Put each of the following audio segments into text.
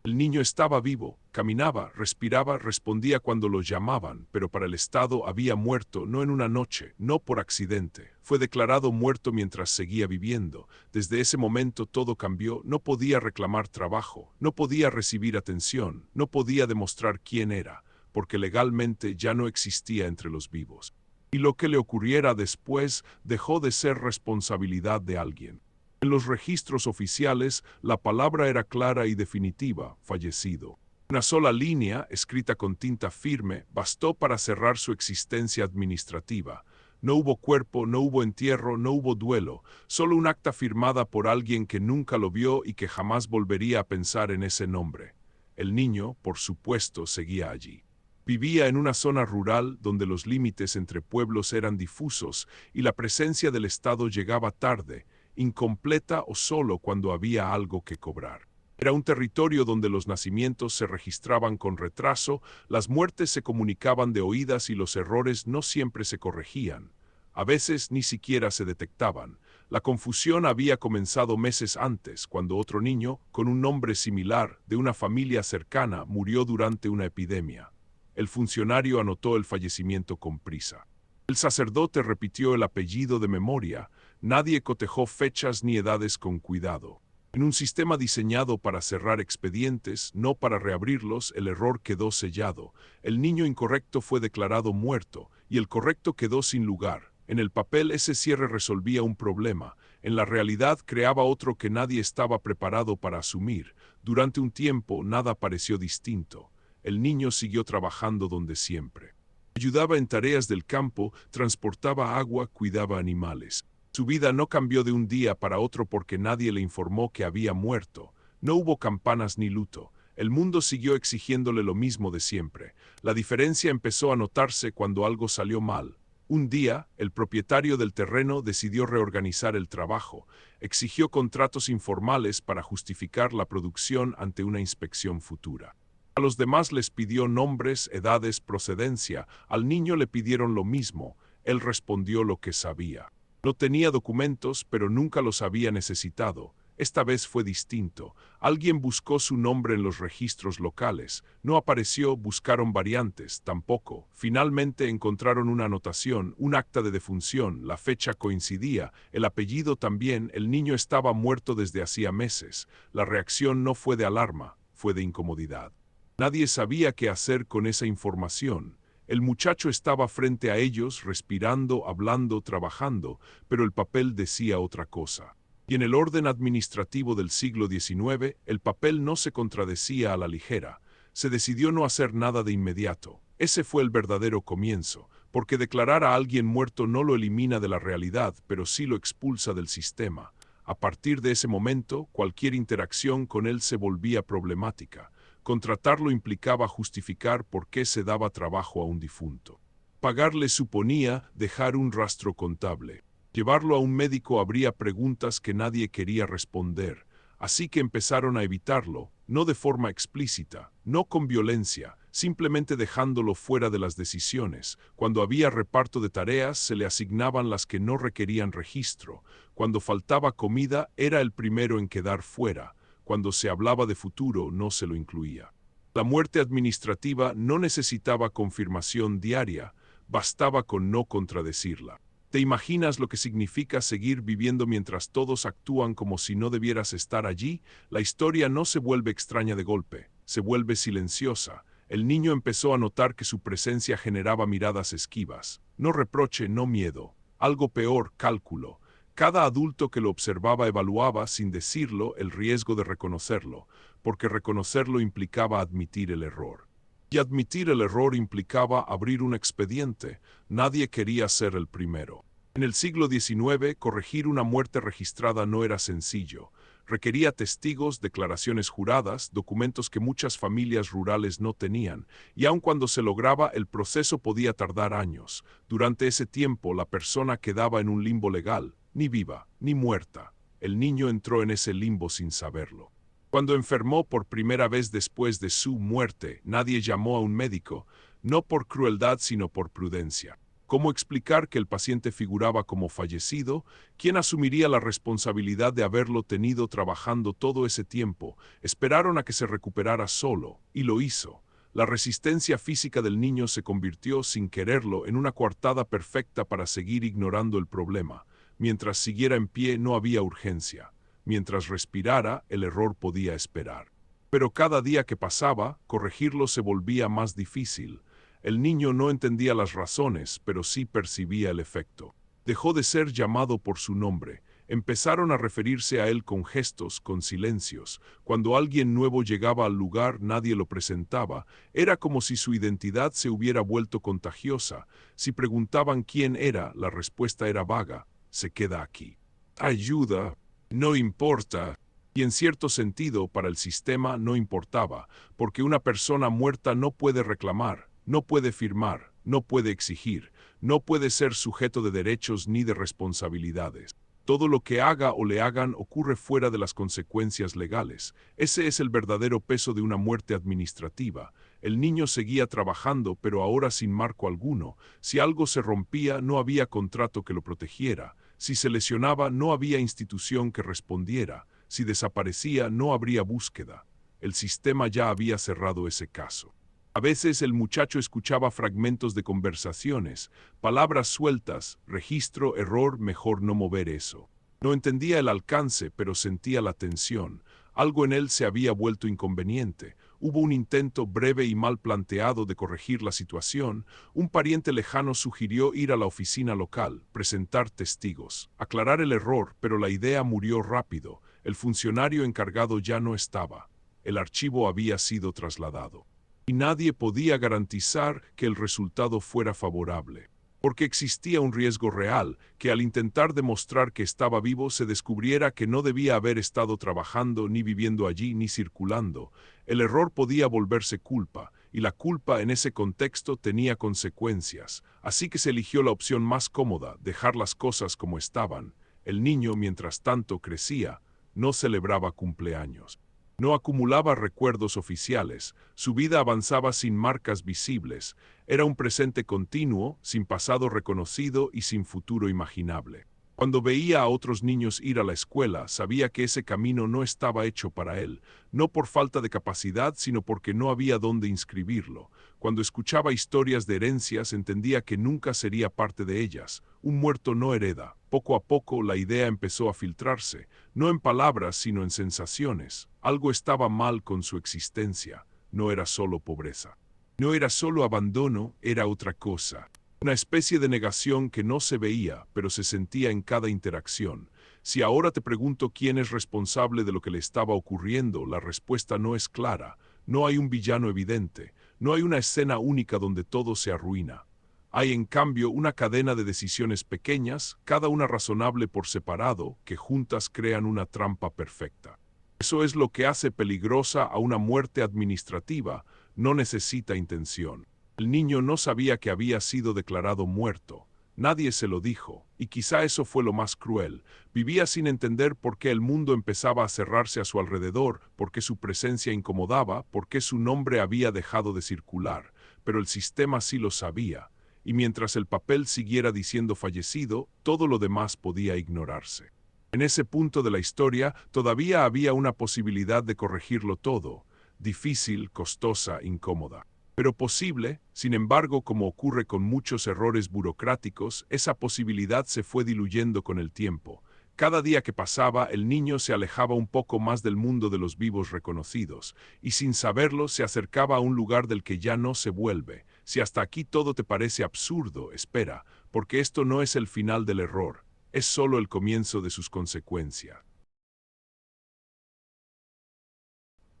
El niño estaba vivo, caminaba, respiraba, respondía cuando lo llamaban, pero para el Estado había muerto, no en una noche, no por accidente. Fue declarado muerto mientras seguía viviendo. Desde ese momento todo cambió, no podía reclamar trabajo, no podía recibir atención, no podía demostrar quién era, porque legalmente ya no existía entre los vivos. Y lo que le ocurriera después dejó de ser responsabilidad de alguien. En los registros oficiales, la palabra era clara y definitiva: fallecido. Una sola línea, escrita con tinta firme, bastó para cerrar su existencia administrativa. No hubo cuerpo, no hubo entierro, no hubo duelo, solo un acta firmada por alguien que nunca lo vio y que jamás volvería a pensar en ese nombre. El niño, por supuesto, seguía allí. Vivía en una zona rural donde los límites entre pueblos eran difusos y la presencia del Estado llegaba tarde, incompleta o solo cuando había algo que cobrar. Era un territorio donde los nacimientos se registraban con retraso, las muertes se comunicaban de oídas y los errores no siempre se corregían. A veces ni siquiera se detectaban. La confusión había comenzado meses antes, cuando otro niño, con un nombre similar, de una familia cercana, murió durante una epidemia. El funcionario anotó el fallecimiento con prisa. El sacerdote repitió el apellido de memoria. Nadie cotejó fechas ni edades con cuidado. En un sistema diseñado para cerrar expedientes, no para reabrirlos, el error quedó sellado. El niño incorrecto fue declarado muerto y el correcto quedó sin lugar. En el papel ese cierre resolvía un problema. En la realidad creaba otro que nadie estaba preparado para asumir. Durante un tiempo nada pareció distinto. El niño siguió trabajando donde siempre. Ayudaba en tareas del campo, transportaba agua, cuidaba animales. Su vida no cambió de un día para otro porque nadie le informó que había muerto. No hubo campanas ni luto. El mundo siguió exigiéndole lo mismo de siempre. La diferencia empezó a notarse cuando algo salió mal. Un día, el propietario del terreno decidió reorganizar el trabajo. Exigió contratos informales para justificar la producción ante una inspección futura. A los demás les pidió nombres, edades, procedencia. Al niño le pidieron lo mismo. Él respondió lo que sabía. No tenía documentos, pero nunca los había necesitado. Esta vez fue distinto. Alguien buscó su nombre en los registros locales. No apareció, buscaron variantes, tampoco. Finalmente encontraron una anotación, un acta de defunción. La fecha coincidía, el apellido también. El niño estaba muerto desde hacía meses. La reacción no fue de alarma, fue de incomodidad. Nadie sabía qué hacer con esa información. El muchacho estaba frente a ellos, respirando, hablando, trabajando, pero el papel decía otra cosa. Y en el orden administrativo del siglo XIX, el papel no se contradecía a la ligera. Se decidió no hacer nada de inmediato. Ese fue el verdadero comienzo, porque declarar a alguien muerto no lo elimina de la realidad, pero sí lo expulsa del sistema. A partir de ese momento, cualquier interacción con él se volvía problemática. Contratarlo implicaba justificar por qué se daba trabajo a un difunto. Pagarle suponía dejar un rastro contable. Llevarlo a un médico habría preguntas que nadie quería responder, así que empezaron a evitarlo, no de forma explícita, no con violencia, simplemente dejándolo fuera de las decisiones. Cuando había reparto de tareas, se le asignaban las que no requerían registro. Cuando faltaba comida, era el primero en quedar fuera. Cuando se hablaba de futuro, no se lo incluía. La muerte administrativa no necesitaba confirmación diaria, bastaba con no contradecirla. ¿Te imaginas lo que significa seguir viviendo mientras todos actúan como si no debieras estar allí? La historia no se vuelve extraña de golpe, se vuelve silenciosa. El niño empezó a notar que su presencia generaba miradas esquivas. No reproche, no miedo. Algo peor, cálculo. Cada adulto que lo observaba evaluaba, sin decirlo, el riesgo de reconocerlo, porque reconocerlo implicaba admitir el error. Y admitir el error implicaba abrir un expediente. Nadie quería ser el primero. En el siglo XIX, corregir una muerte registrada no era sencillo. Requería testigos, declaraciones juradas, documentos que muchas familias rurales no tenían, y aun cuando se lograba, el proceso podía tardar años. Durante ese tiempo, la persona quedaba en un limbo legal, ni viva, ni muerta. El niño entró en ese limbo sin saberlo. Cuando enfermó por primera vez después de su muerte, nadie llamó a un médico, no por crueldad sino por prudencia. ¿Cómo explicar que el paciente figuraba como fallecido? ¿Quién asumiría la responsabilidad de haberlo tenido trabajando todo ese tiempo? Esperaron a que se recuperara solo, y lo hizo. La resistencia física del niño se convirtió, sin quererlo, en una coartada perfecta para seguir ignorando el problema. Mientras siguiera en pie no había urgencia. Mientras respirara, el error podía esperar. Pero cada día que pasaba, corregirlo se volvía más difícil. El niño no entendía las razones, pero sí percibía el efecto. Dejó de ser llamado por su nombre. Empezaron a referirse a él con gestos, con silencios. Cuando alguien nuevo llegaba al lugar, nadie lo presentaba. Era como si su identidad se hubiera vuelto contagiosa. Si preguntaban quién era, la respuesta era vaga. Se queda aquí. Ayuda. No importa. Y en cierto sentido, para el sistema no importaba, porque una persona muerta no puede reclamar, no puede firmar, no puede exigir, no puede ser sujeto de derechos ni de responsabilidades. Todo lo que haga o le hagan ocurre fuera de las consecuencias legales. Ese es el verdadero peso de una muerte administrativa. El niño seguía trabajando, pero ahora sin marco alguno. Si algo se rompía, no había contrato que lo protegiera. Si se lesionaba, no había institución que respondiera. Si desaparecía, no habría búsqueda. El sistema ya había cerrado ese caso. A veces el muchacho escuchaba fragmentos de conversaciones, palabras sueltas, registro, error, mejor no mover eso. No entendía el alcance, pero sentía la tensión. Algo en él se había vuelto inconveniente. Hubo un intento breve y mal planteado de corregir la situación. Un pariente lejano sugirió ir a la oficina local, presentar testigos, aclarar el error, pero la idea murió rápido. El funcionario encargado ya no estaba. El archivo había sido trasladado. Y nadie podía garantizar que el resultado fuera favorable, porque existía un riesgo real, que al intentar demostrar que estaba vivo se descubriera que no debía haber estado trabajando, ni viviendo allí, ni circulando. El error podía volverse culpa, y la culpa en ese contexto tenía consecuencias, así que se eligió la opción más cómoda, dejar las cosas como estaban. El niño, mientras tanto, crecía, no celebraba cumpleaños. No acumulaba recuerdos oficiales, su vida avanzaba sin marcas visibles, era un presente continuo, sin pasado reconocido y sin futuro imaginable. Cuando veía a otros niños ir a la escuela, sabía que ese camino no estaba hecho para él, no por falta de capacidad, sino porque no había dónde inscribirlo. Cuando escuchaba historias de herencias, entendía que nunca sería parte de ellas. Un muerto no hereda. Poco a poco la idea empezó a filtrarse, no en palabras, sino en sensaciones. Algo estaba mal con su existencia. No era solo pobreza. No era solo abandono, era otra cosa. Una especie de negación que no se veía, pero se sentía en cada interacción. Si ahora te pregunto quién es responsable de lo que le estaba ocurriendo, la respuesta no es clara. No hay un villano evidente. No hay una escena única donde todo se arruina. Hay, en cambio, una cadena de decisiones pequeñas, cada una razonable por separado, que juntas crean una trampa perfecta. Eso es lo que hace peligrosa a una muerte administrativa. No necesita intención. El niño no sabía que había sido declarado muerto. Nadie se lo dijo, y quizá eso fue lo más cruel. Vivía sin entender por qué el mundo empezaba a cerrarse a su alrededor, por qué su presencia incomodaba, por qué su nombre había dejado de circular. Pero el sistema sí lo sabía, y mientras el papel siguiera diciendo fallecido, todo lo demás podía ignorarse. En ese punto de la historia todavía había una posibilidad de corregirlo todo, difícil, costosa, incómoda. Pero posible. Sin embargo, como ocurre con muchos errores burocráticos, esa posibilidad se fue diluyendo con el tiempo. Cada día que pasaba, el niño se alejaba un poco más del mundo de los vivos reconocidos, y sin saberlo se acercaba a un lugar del que ya no se vuelve. Si hasta aquí todo te parece absurdo, espera, porque esto no es el final del error, es solo el comienzo de sus consecuencias.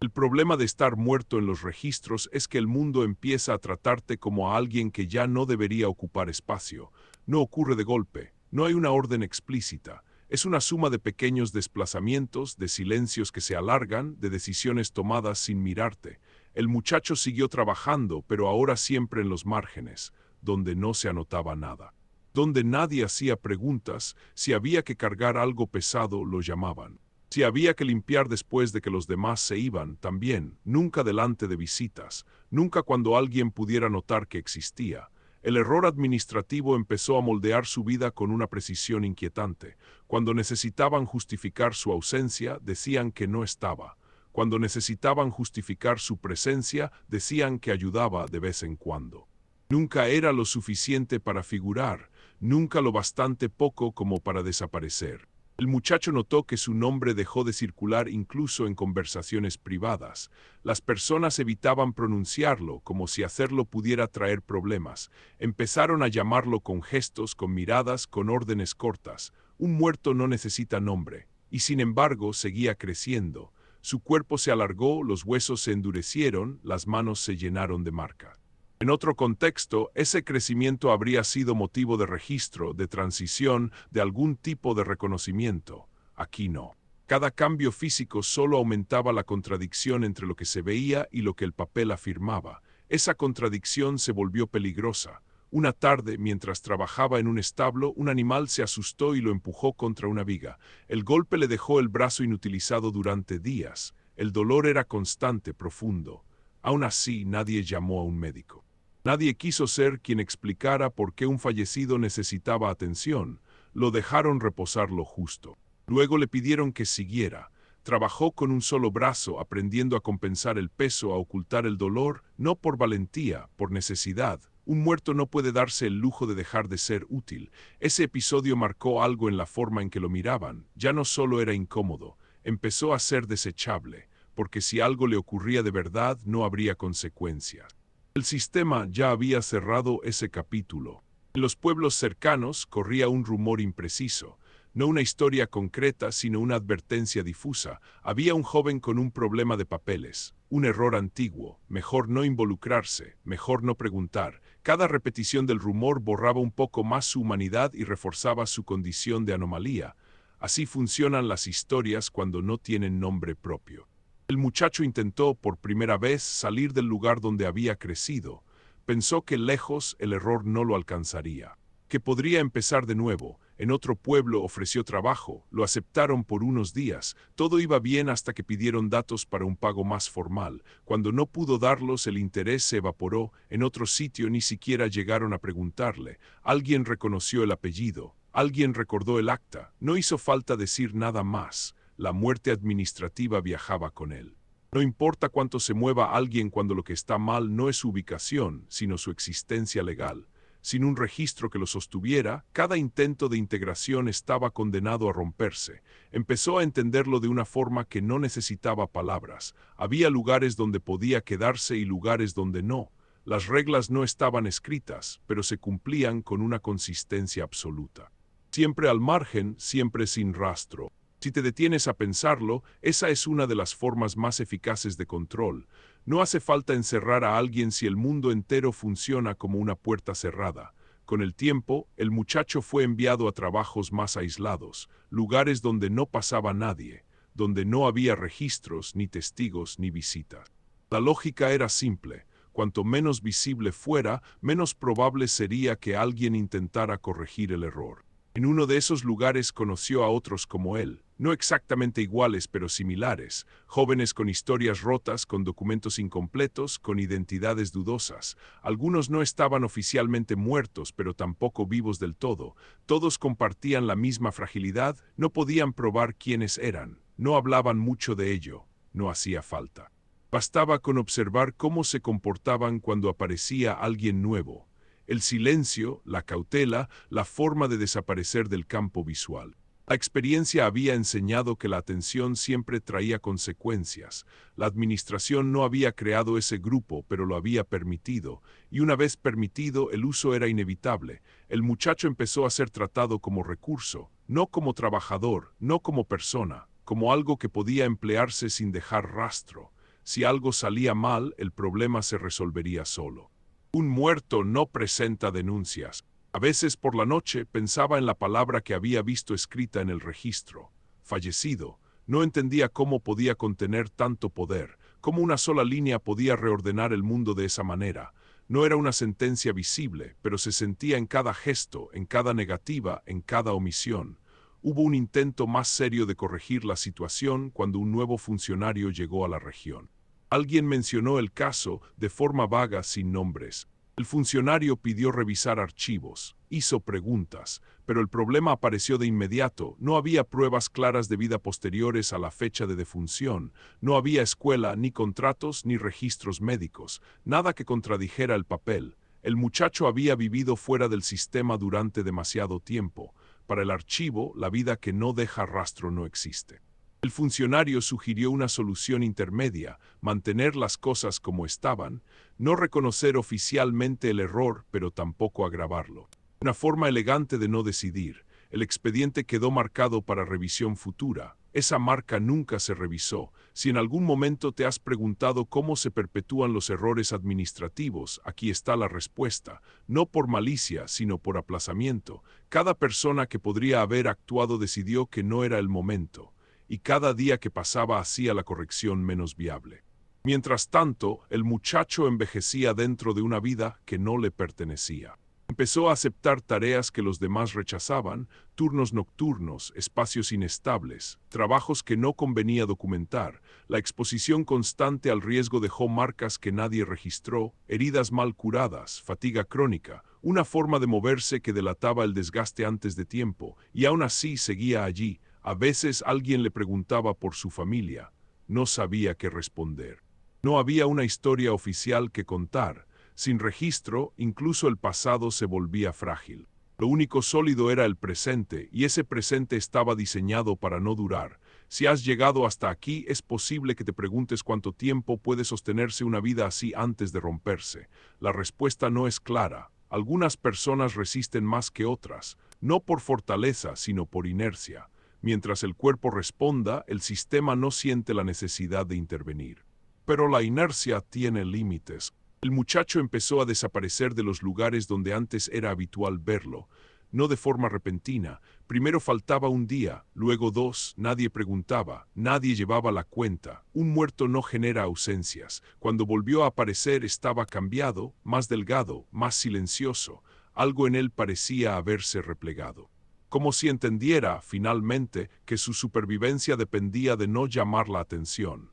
El problema de estar muerto en los registros es que el mundo empieza a tratarte como a alguien que ya no debería ocupar espacio. No ocurre de golpe, no hay una orden explícita. Es una suma de pequeños desplazamientos, de silencios que se alargan, de decisiones tomadas sin mirarte. El muchacho siguió trabajando, pero ahora siempre en los márgenes, donde no se anotaba nada. Donde nadie hacía preguntas, si había que cargar algo pesado, lo llamaban. Si había que limpiar después de que los demás se iban, también, nunca delante de visitas, nunca cuando alguien pudiera notar que existía. El error administrativo empezó a moldear su vida con una precisión inquietante. Cuando necesitaban justificar su ausencia, decían que no estaba. Cuando necesitaban justificar su presencia, decían que ayudaba de vez en cuando. Nunca era lo suficiente para figurar, nunca lo bastante poco como para desaparecer. El muchacho notó que su nombre dejó de circular incluso en conversaciones privadas. Las personas evitaban pronunciarlo, como si hacerlo pudiera traer problemas. Empezaron a llamarlo con gestos, con miradas, con órdenes cortas. Un muerto no necesita nombre. Y sin embargo, seguía creciendo. Su cuerpo se alargó, los huesos se endurecieron, las manos se llenaron de marcas. En otro contexto, ese crecimiento habría sido motivo de registro, de transición, de algún tipo de reconocimiento. Aquí no. Cada cambio físico solo aumentaba la contradicción entre lo que se veía y lo que el papel afirmaba. Esa contradicción se volvió peligrosa. Una tarde, mientras trabajaba en un establo, un animal se asustó y lo empujó contra una viga. El golpe le dejó el brazo inutilizado durante días. El dolor era constante, profundo. Aún así, nadie llamó a un médico. Nadie quiso ser quien explicara por qué un fallecido necesitaba atención. Lo dejaron reposar lo justo. Luego le pidieron que siguiera. Trabajó con un solo brazo, aprendiendo a compensar el peso, a ocultar el dolor, no por valentía, por necesidad. Un muerto no puede darse el lujo de dejar de ser útil. Ese episodio marcó algo en la forma en que lo miraban. Ya no solo era incómodo, empezó a ser desechable, porque si algo le ocurría de verdad, no habría consecuencias. El sistema ya había cerrado ese capítulo. En los pueblos cercanos corría un rumor impreciso, no una historia concreta, sino una advertencia difusa. Había un joven con un problema de papeles, un error antiguo, mejor no involucrarse, mejor no preguntar. Cada repetición del rumor borraba un poco más su humanidad y reforzaba su condición de anomalía. Así funcionan las historias cuando no tienen nombre propio. El muchacho intentó por primera vez salir del lugar donde había crecido. Pensó que lejos el error no lo alcanzaría, que podría empezar de nuevo. En otro pueblo ofreció trabajo, lo aceptaron por unos días. Todo iba bien hasta que pidieron datos para un pago más formal. Cuando no pudo darlos, el interés se evaporó. En otro sitio ni siquiera llegaron a preguntarle. Alguien reconoció el apellido, alguien recordó el acta. No hizo falta decir nada más. La muerte administrativa viajaba con él. No importa cuánto se mueva alguien cuando lo que está mal no es su ubicación, sino su existencia legal. Sin un registro que lo sostuviera, cada intento de integración estaba condenado a romperse. Empezó a entenderlo de una forma que no necesitaba palabras. Había lugares donde podía quedarse y lugares donde no. Las reglas no estaban escritas, pero se cumplían con una consistencia absoluta. Siempre al margen, siempre sin rastro. Si te detienes a pensarlo, esa es una de las formas más eficaces de control. No hace falta encerrar a alguien si el mundo entero funciona como una puerta cerrada. Con el tiempo, el muchacho fue enviado a trabajos más aislados, lugares donde no pasaba nadie, donde no había registros, ni testigos, ni visitas. La lógica era simple. Cuanto menos visible fuera, menos probable sería que alguien intentara corregir el error. En uno de esos lugares conoció a otros como él, no exactamente iguales pero similares, jóvenes con historias rotas, con documentos incompletos, con identidades dudosas. Algunos no estaban oficialmente muertos, pero tampoco vivos del todo. Todos compartían la misma fragilidad, no podían probar quiénes eran, no hablaban mucho de ello, no hacía falta. Bastaba con observar cómo se comportaban cuando aparecía alguien nuevo. El silencio, la cautela, la forma de desaparecer del campo visual. La experiencia había enseñado que la atención siempre traía consecuencias. La administración no había creado ese grupo, pero lo había permitido, y una vez permitido, el uso era inevitable. El muchacho empezó a ser tratado como recurso, no como trabajador, no como persona, como algo que podía emplearse sin dejar rastro. Si algo salía mal, el problema se resolvería solo. Un muerto no presenta denuncias. A veces por la noche pensaba en la palabra que había visto escrita en el registro. Fallecido. No entendía cómo podía contener tanto poder, cómo una sola línea podía reordenar el mundo de esa manera. No era una sentencia visible, pero se sentía en cada gesto, en cada negativa, en cada omisión. Hubo un intento más serio de corregir la situación cuando un nuevo funcionario llegó a la región. Alguien mencionó el caso de forma vaga, sin nombres. El funcionario pidió revisar archivos, hizo preguntas, pero el problema apareció de inmediato. No había pruebas claras de vida posteriores a la fecha de defunción, no había escuela, ni contratos, ni registros médicos, nada que contradijera el papel. El muchacho había vivido fuera del sistema durante demasiado tiempo. Para el archivo, la vida que no deja rastro no existe. El funcionario sugirió una solución intermedia: mantener las cosas como estaban, no reconocer oficialmente el error, pero tampoco agravarlo. Una forma elegante de no decidir. El expediente quedó marcado para revisión futura. Esa marca nunca se revisó. Si en algún momento te has preguntado cómo se perpetúan los errores administrativos, aquí está la respuesta. No por malicia, sino por aplazamiento. Cada persona que podría haber actuado decidió que no era el momento, y cada día que pasaba hacía la corrección menos viable. Mientras tanto, el muchacho envejecía dentro de una vida que no le pertenecía. Empezó a aceptar tareas que los demás rechazaban: turnos nocturnos, espacios inestables, trabajos que no convenía documentar. La exposición constante al riesgo dejó marcas que nadie registró, heridas mal curadas, fatiga crónica, una forma de moverse que delataba el desgaste antes de tiempo, y aún así seguía allí. A veces alguien le preguntaba por su familia. No sabía qué responder. No había una historia oficial que contar. Sin registro, incluso el pasado se volvía frágil. Lo único sólido era el presente, y ese presente estaba diseñado para no durar. Si has llegado hasta aquí, es posible que te preguntes cuánto tiempo puede sostenerse una vida así antes de romperse. La respuesta no es clara. Algunas personas resisten más que otras, no por fortaleza, sino por inercia. Mientras el cuerpo responda, el sistema no siente la necesidad de intervenir. Pero la inercia tiene límites. El muchacho empezó a desaparecer de los lugares donde antes era habitual verlo, no de forma repentina. Primero faltaba un día, luego dos, nadie preguntaba, nadie llevaba la cuenta. Un muerto no genera ausencias. Cuando volvió a aparecer estaba cambiado, más delgado, más silencioso. Algo en él parecía haberse replegado. Como si entendiera, finalmente, que su supervivencia dependía de no llamar la atención.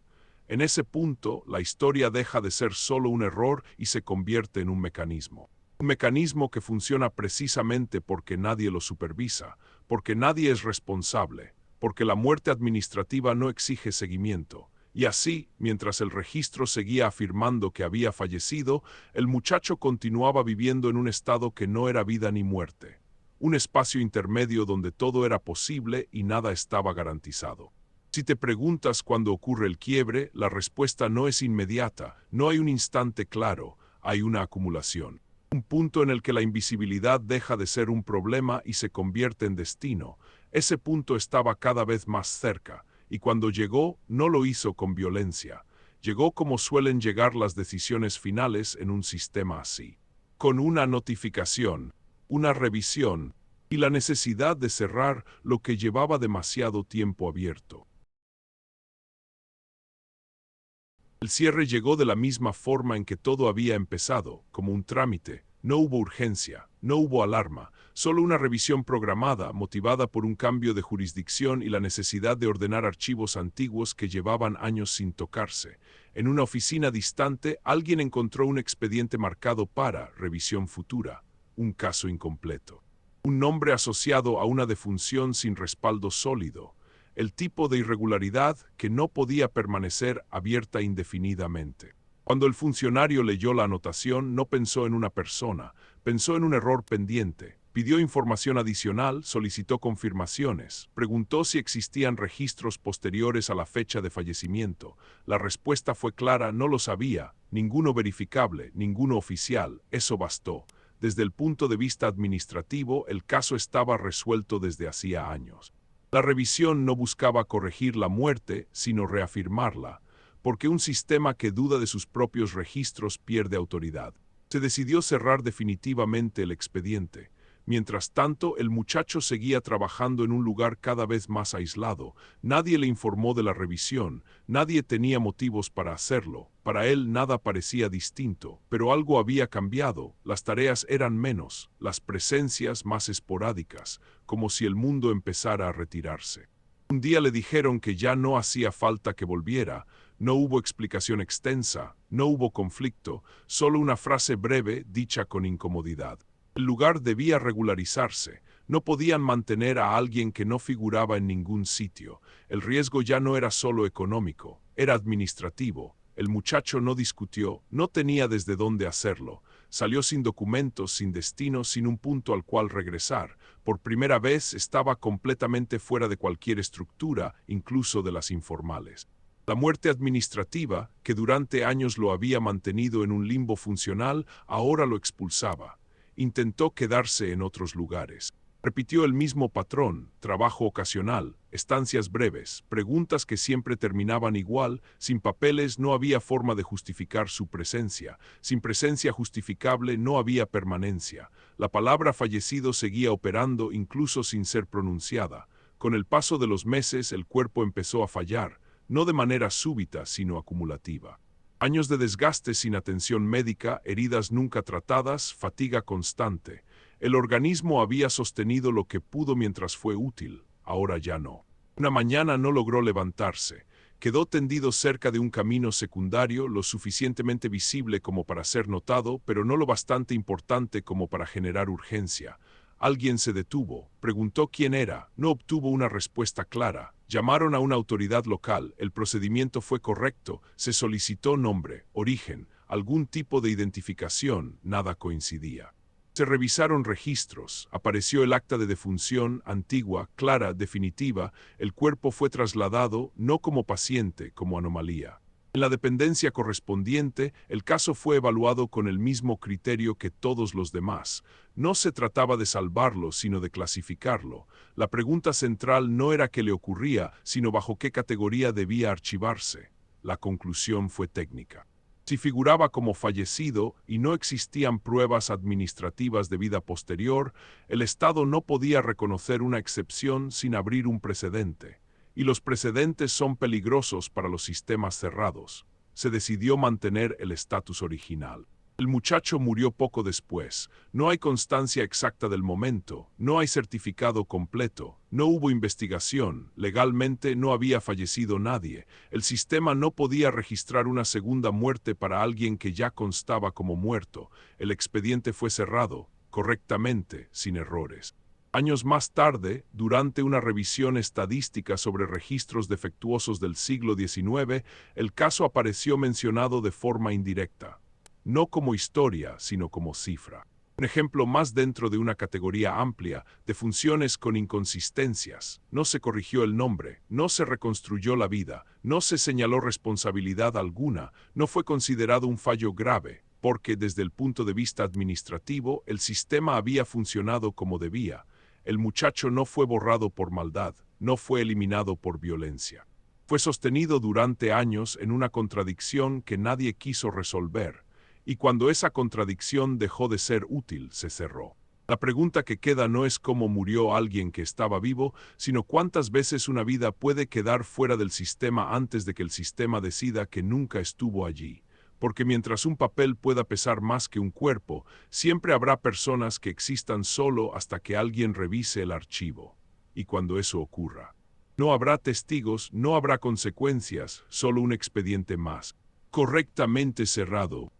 En ese punto, la historia deja de ser solo un error y se convierte en un mecanismo. Un mecanismo que funciona precisamente porque nadie lo supervisa, porque nadie es responsable, porque la muerte administrativa no exige seguimiento. Y así, mientras el registro seguía afirmando que había fallecido, el muchacho continuaba viviendo en un estado que no era vida ni muerte. Un espacio intermedio donde todo era posible y nada estaba garantizado. Si te preguntas cuándo ocurre el quiebre, la respuesta no es inmediata, no hay un instante claro, hay una acumulación. Un punto en el que la invisibilidad deja de ser un problema y se convierte en destino. Ese punto estaba cada vez más cerca, y cuando llegó, no lo hizo con violencia. Llegó como suelen llegar las decisiones finales en un sistema así. Con una notificación, una revisión, y la necesidad de cerrar lo que llevaba demasiado tiempo abierto. El cierre llegó de la misma forma en que todo había empezado, como un trámite. No hubo urgencia, no hubo alarma, solo una revisión programada, motivada por un cambio de jurisdicción y la necesidad de ordenar archivos antiguos que llevaban años sin tocarse. En una oficina distante, alguien encontró un expediente marcado para revisión futura, un caso incompleto. Un nombre asociado a una defunción sin respaldo sólido. El tipo de irregularidad que no podía permanecer abierta indefinidamente. Cuando el funcionario leyó la anotación, no pensó en una persona, pensó en un error pendiente. Pidió información adicional, solicitó confirmaciones, preguntó si existían registros posteriores a la fecha de fallecimiento. La respuesta fue clara: no lo sabía, ninguno verificable, ninguno oficial. Eso bastó. Desde el punto de vista administrativo, el caso estaba resuelto desde hacía años. La revisión no buscaba corregir la muerte, sino reafirmarla, porque un sistema que duda de sus propios registros pierde autoridad. Se decidió cerrar definitivamente el expediente. Mientras tanto, el muchacho seguía trabajando en un lugar cada vez más aislado. Nadie le informó de la revisión, nadie tenía motivos para hacerlo. Para él nada parecía distinto, pero algo había cambiado. Las tareas eran menos, las presencias más esporádicas, como si el mundo empezara a retirarse. Un día le dijeron que ya no hacía falta que volviera. No hubo explicación extensa, no hubo conflicto, solo una frase breve dicha con incomodidad. El lugar debía regularizarse. No podían mantener a alguien que no figuraba en ningún sitio. El riesgo ya no era solo económico, era administrativo. El muchacho no discutió, no tenía desde dónde hacerlo. Salió sin documentos, sin destino, sin un punto al cual regresar. Por primera vez estaba completamente fuera de cualquier estructura, incluso de las informales. La muerte administrativa, que durante años lo había mantenido en un limbo funcional, ahora lo expulsaba. Intentó quedarse en otros lugares. Repitió el mismo patrón: trabajo ocasional, estancias breves, preguntas que siempre terminaban igual. Sin papeles no había forma de justificar su presencia. Sin presencia justificable no había permanencia. La palabra fallecido seguía operando incluso sin ser pronunciada. Con el paso de los meses el cuerpo empezó a fallar, no de manera súbita, sino acumulativa. Años de desgaste sin atención médica, heridas nunca tratadas, fatiga constante. El organismo había sostenido lo que pudo mientras fue útil, ahora ya no. Una mañana no logró levantarse. Quedó tendido cerca de un camino secundario, lo suficientemente visible como para ser notado, pero no lo bastante importante como para generar urgencia. Alguien se detuvo, preguntó quién era, no obtuvo una respuesta clara. Llamaron a una autoridad local, el procedimiento fue correcto, se solicitó nombre, origen, algún tipo de identificación, nada coincidía. Se revisaron registros, apareció el acta de defunción, antigua, clara, definitiva. El cuerpo fue trasladado, no como paciente, como anomalía. En la dependencia correspondiente, el caso fue evaluado con el mismo criterio que todos los demás. No se trataba de salvarlo, sino de clasificarlo. La pregunta central no era qué le ocurría, sino bajo qué categoría debía archivarse. La conclusión fue técnica. Si figuraba como fallecido y no existían pruebas administrativas de vida posterior, el Estado no podía reconocer una excepción sin abrir un precedente. Y los precedentes son peligrosos para los sistemas cerrados. Se decidió mantener el estatus original. El muchacho murió poco después. No hay constancia exacta del momento, no hay certificado completo, no hubo investigación, legalmente no había fallecido nadie. El sistema no podía registrar una segunda muerte para alguien que ya constaba como muerto. El expediente fue cerrado, correctamente, sin errores. Años más tarde, durante una revisión estadística sobre registros defectuosos del siglo XIX, el caso apareció mencionado de forma indirecta. No como historia, sino como cifra. Un ejemplo más dentro de una categoría amplia, de funciones con inconsistencias. No se corrigió el nombre, no se reconstruyó la vida, no se señaló responsabilidad alguna, no fue considerado un fallo grave, porque desde el punto de vista administrativo el sistema había funcionado como debía. El muchacho no fue borrado por maldad, no fue eliminado por violencia. Fue sostenido durante años en una contradicción que nadie quiso resolver. Y cuando esa contradicción dejó de ser útil, se cerró. La pregunta que queda no es cómo murió alguien que estaba vivo, sino cuántas veces una vida puede quedar fuera del sistema antes de que el sistema decida que nunca estuvo allí. Porque mientras un papel pueda pesar más que un cuerpo, siempre habrá personas que existan solo hasta que alguien revise el archivo. Y cuando eso ocurra, no habrá testigos, no habrá consecuencias, solo un expediente más, correctamente cerrado.